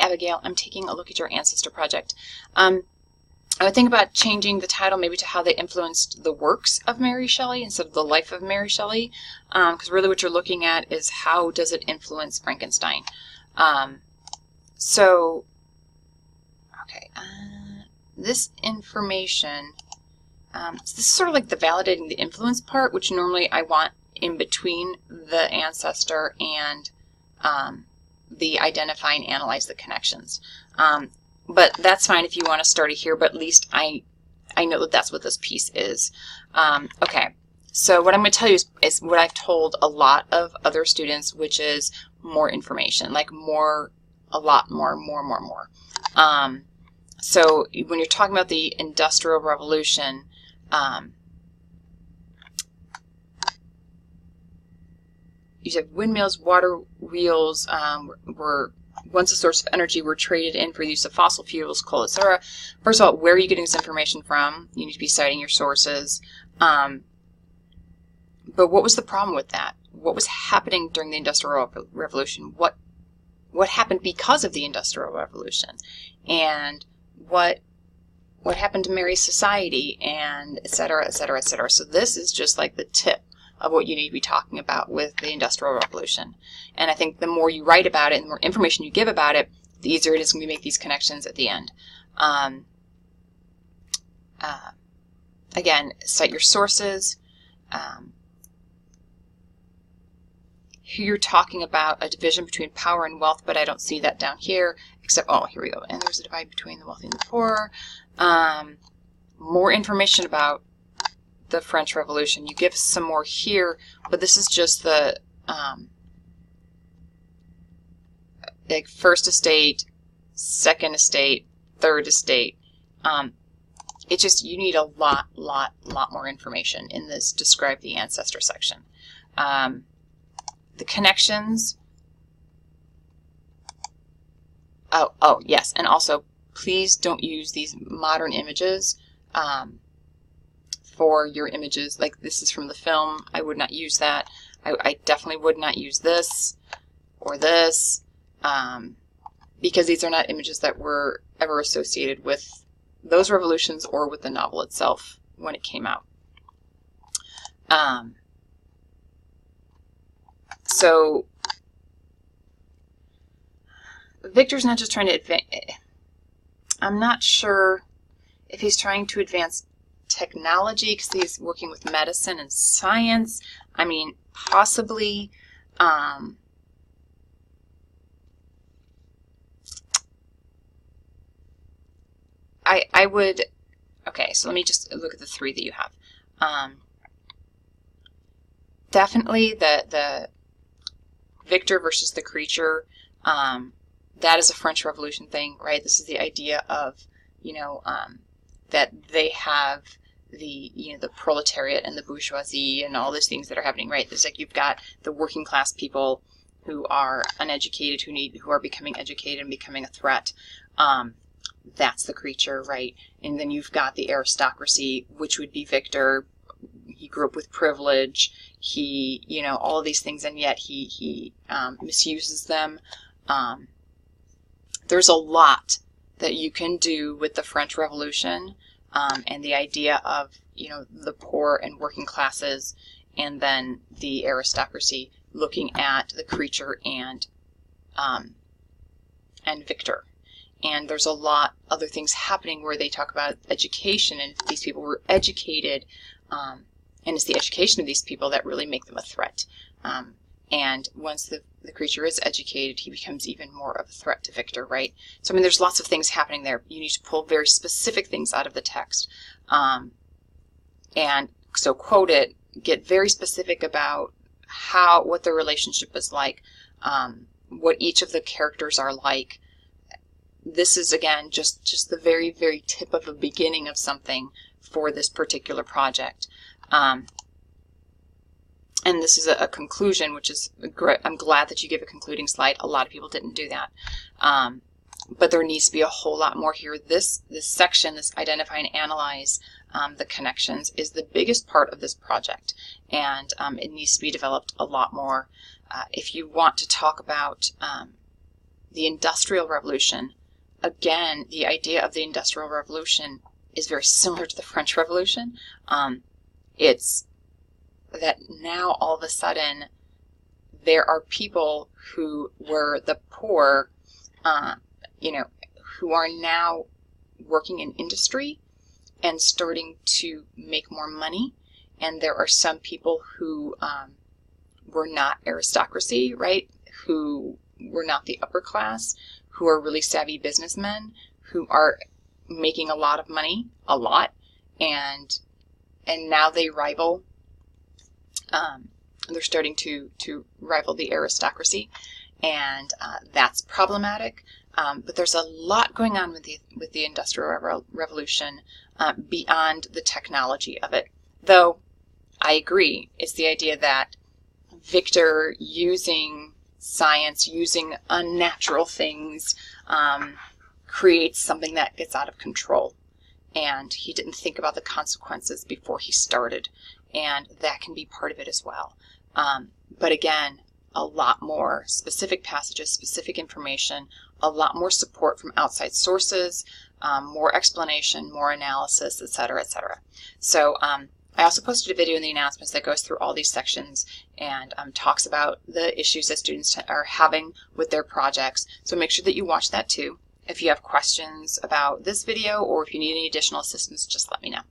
Abigail, I'm taking a look at your Ancestor project. I would think about changing the title maybe to how they influenced the works of Mary Shelley instead of the life of Mary Shelley, because really what you're looking at is how does it influence Frankenstein. So, okay, this information, so this is sort of like the validating the influence part, which normally I want in between the Ancestor and the identify and analyze the connections. But that's fine if you want to start it here, but at least I know that that's what this piece is. Okay, so what I'm going to tell you is what I've told a lot of other students, which is more information, like more, a lot more. So when you're talking about the Industrial Revolution, you have windmills, water wheels were once a source of energy, were traded in for use of fossil fuels, coal, etc. First of all, where are you getting this information from? You need to be citing your sources. But what was the problem with that? What was happening during the Industrial Revolution? What happened because of the Industrial Revolution? And what happened to Mary's society, and etc., etc., etc. So this is just like the tip of what you need to be talking about with the Industrial Revolution. And I think the more you write about it and the more information you give about it, the easier it is when you make these connections at the end. Again, cite your sources. Here you're talking about a division between power and wealth, but I don't see that down here, except, oh, here we go. And there's a divide between the wealthy and the poor. More information about the French Revolution. You give some more here, but this is just the like first estate, second estate, third estate. It's just, you need a lot more information in this describe the ancestor section. The connections. Oh yes, and also please don't use these modern images for your images. Like this is from the film. I would not use that. I definitely would not use this or this because these are not images that were ever associated with those revolutions or with the novel itself when it came out. So Victor's not just trying to advance. I'm not sure if he's trying to advance technology because he's working with medicine and science. I mean, possibly. I would. Okay, so let me just look at the three that you have. Definitely the Victor versus the creature. That is a French Revolution thing, right? This is the idea of, you know, that they have the, you know, the proletariat and the bourgeoisie and all those things that are happening, right? There's like, you've got the working class people who are uneducated, who are becoming educated and becoming a threat. That's the creature, right? And then you've got the aristocracy, which would be Victor. He grew up with privilege. He, you know, all of these things, and yet he misuses them. There's a lot that you can do with the French Revolution and the idea of, you know, the poor and working classes, and then the aristocracy, looking at the creature and Victor. And there's a lot other things happening where they talk about education, and if these people were educated, and it's the education of these people that really make them a threat. And once the creature is educated, he becomes even more of a threat to Victor, right? So, I mean, there's lots of things happening there. You need to pull very specific things out of the text. And so quote it, get very specific about what the relationship is like, what each of the characters are like. This is, again, just the very, very tip of a beginning of something for this particular project. And this is a conclusion, which is great. I'm glad that you give a concluding slide. A lot of people didn't do that. But there needs to be a whole lot more here. This section, this identify and analyze the connections, is the biggest part of this project. And it needs to be developed a lot more. If you want to talk about the Industrial Revolution, again, the idea of the Industrial Revolution is very similar to the French Revolution. It's that now all of a sudden there are people who were the poor, who are now working in industry and starting to make more money. And there are some people who were not aristocracy, right? Who were not the upper class, who are really savvy businessmen, who are making a lot of money, and now they rival. They're starting to rival the aristocracy, and that's problematic. But there's a lot going on with the Industrial Revolution beyond the technology of it. Though I agree, it's the idea that Victor, using science, using unnatural things, creates something that gets out of control. And he didn't think about the consequences before he started. And that can be part of it as well. But again, a lot more specific passages, specific information, a lot more support from outside sources, more explanation, more analysis, etc., etc. So I also posted a video in the announcements that goes through all these sections and talks about the issues that students are having with their projects. So make sure that you watch that too. If you have questions about this video or if you need any additional assistance, just let me know.